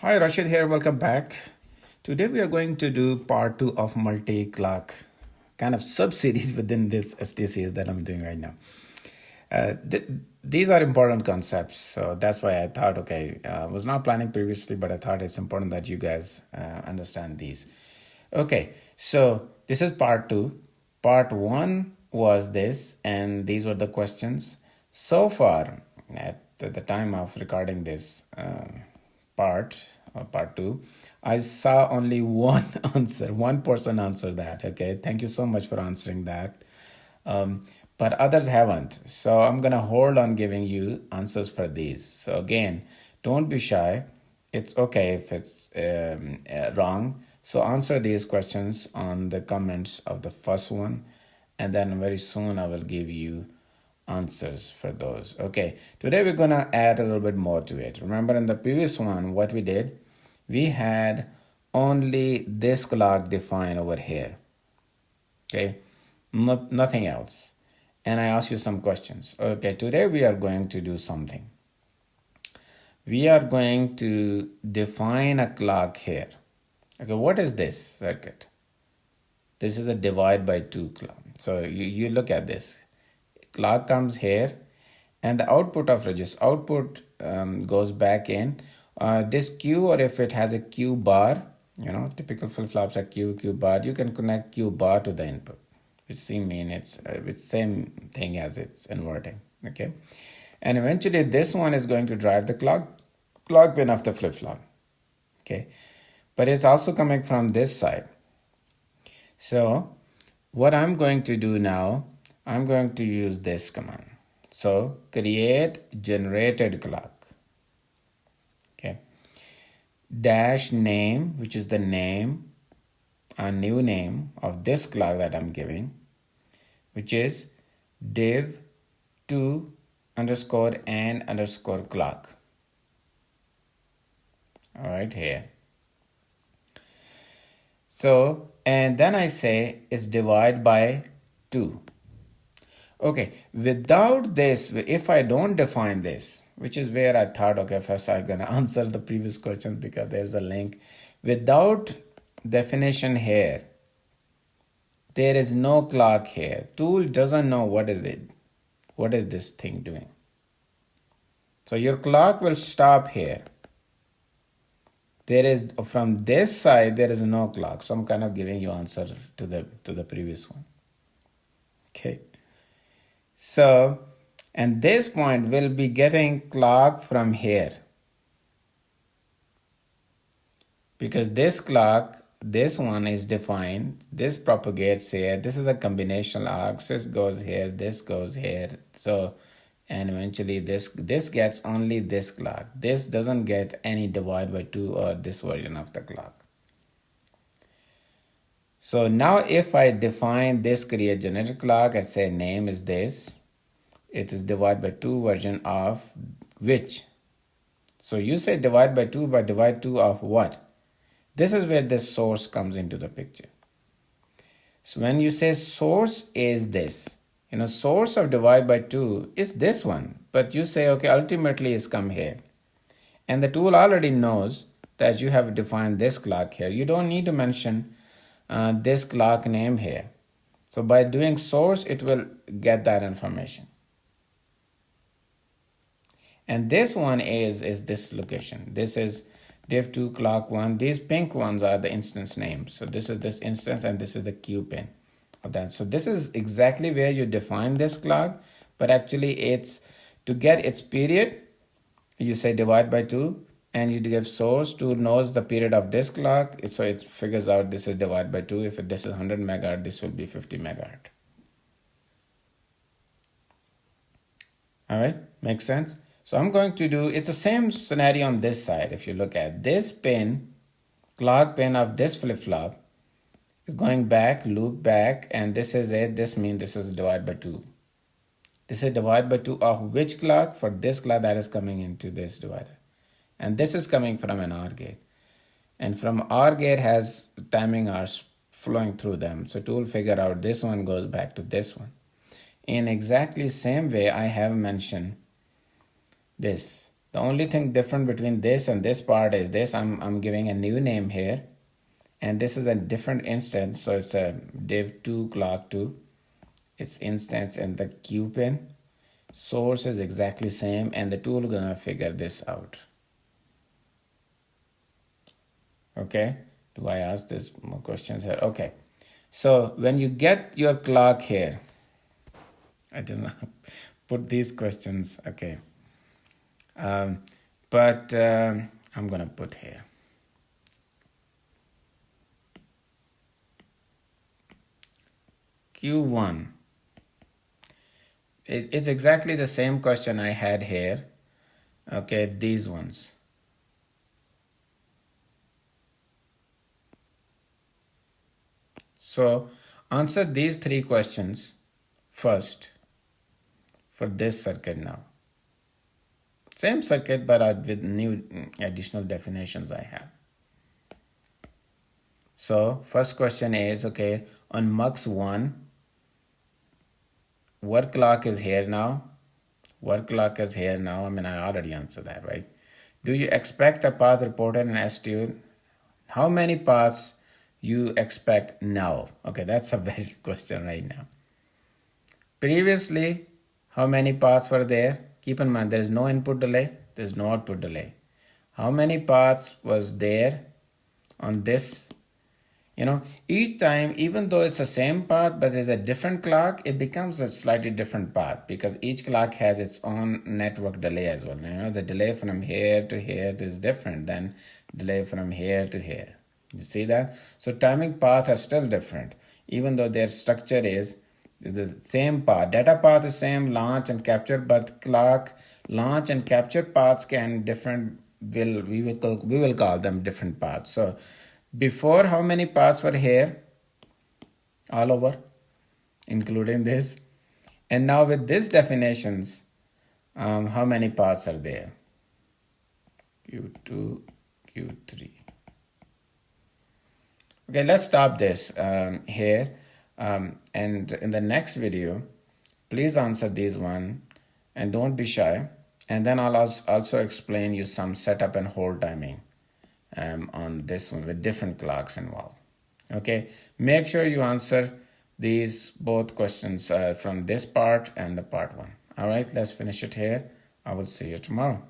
Hi, Rashid here. Welcome back. Today we are going to do part two of multi-clock kind of sub-series within this STA series that I'm doing right now. These are important concepts, so that's why I thought, okay, I was not planning previously, but I thought it's important that you guys understand these. Okay, so this is part two. Part one was this, and these were the questions. So far, at the time of recording this part two, I saw only one answer. One person answered that. Okay, thank you so much for answering that. But others haven't. So I'm gonna hold on giving you answers for these. So again, don't be shy. It's okay if it's wrong. So answer these questions on the comments of the first one, and then very soon I will give you answers for those. Okay, today we're gonna add a little bit more to it. Remember in the previous one, what we did, we had only this clock defined over here. Okay, nothing else. And I asked you some questions. Okay, today we are going to do something. We are going to define a clock here. Okay, what is this circuit? This is a divide by 2 clock. So you look at this. Clock comes here, and the output of register goes back in. This Q, or if it has a Q bar, typical flip-flops are Q bar, you can connect Q bar to the input, which it's same thing as it's inverting. Okay, and eventually this one is going to drive the clock pin of the flip-flop. Okay, but it's also coming from this side. So what I'm going to do now, I'm going to use this command. So create generated clock. Okay. Dash name, which is the name, a new name of this clock that I'm giving, which is div 2 underscore and underscore clock. All right, here. So, and then I say it's divide by 2. Okay, without this, if I don't define this, which is where I thought, okay, first I'm gonna answer the previous question because there's a link. Without definition here, there is no clock here. Tool doesn't know what is it. What is this thing doing? So your clock will stop here. There is, from this side, there is no clock. So I'm kind of giving you answer to the previous one. Okay. So, and this point will be getting clock from here. Because this clock, this one is defined, this propagates here, this is a combinational arc, this goes here, this goes here. So, and eventually this gets only this clock. This doesn't get any divide by 2 or this version of the clock. So now if I define this create generated clock, I say name is this. It is divide by 2 version of which. So you say divide by 2, but divide 2 of what? This is where this source comes into the picture. So when you say source is this, source of divide by 2 is this one. But you say, okay, ultimately it's come here. And the tool already knows that you have defined this clock here. You don't need to mention this clock name here. So by doing source, it will get that information. And this one is this location. This is div2 clock 1. These pink ones are the instance names. So this is this instance and this is the Q pin of that. So this is exactly where you define this clock, but actually it's to get its period, you say divide by 2 and you give source. Tool knows the period of this clock, so it figures out this is divide by 2. If this is 100 megahertz, this will be 50 megahertz. All right, makes sense? So I'm going to do, it's the same scenario on this side. If you look at this pin, clock pin of this flip-flop is going back, loop back, and this is it. This means this is divide by 2. This is divide by 2 of which clock? For this clock that is coming into this divider. And this is coming from an OR gate. And from OR gate has timing hours flowing through them. So tool figure out this one goes back to this one. In exactly same way, I have mentioned this. The only thing different between this and this part is this, I'm giving a new name here, and this is a different instance. So it's a div2 clock2. It's instance in the queue pin. Source is exactly same, and the tool gonna figure this out. Okay, do I ask this more questions here? Okay, so when you get your clock here, I did not put these questions. Okay, but I'm gonna put here. Q1. It's exactly the same question I had here. Okay, these ones. So answer these three questions first for this circuit now. Same circuit, but with new additional definitions I have. So first question is, okay, on mux 1, what clock is here now? What clock is here now? I mean, I already answered that, right? Do you expect a path reported in STA? How many paths you expect now? Okay, that's a valid question right now. Previously, how many paths were there? Keep in mind, there is no input delay, there is no output delay. How many paths was there on this? You know, each time, even though it's the same path, but there's a different clock, it becomes a slightly different path because each clock has its own network delay as well. You know, the delay from here to here is different than delay from here to here. You see that? So timing path are still different, even though their structure is the same path. Data path is same, launch and capture, but clock launch and capture paths can different. We will call them different paths. So before, how many paths were here? All over, including this. And now with these definitions, how many paths are there? Q2, Q3. Okay, let's stop this here. And in the next video, please answer these one and don't be shy. And then I'll also explain you some setup and hold timing on this one with different clocks involved. Okay, make sure you answer these both questions from this part and the part 1. All right, let's finish it here. I will see you tomorrow.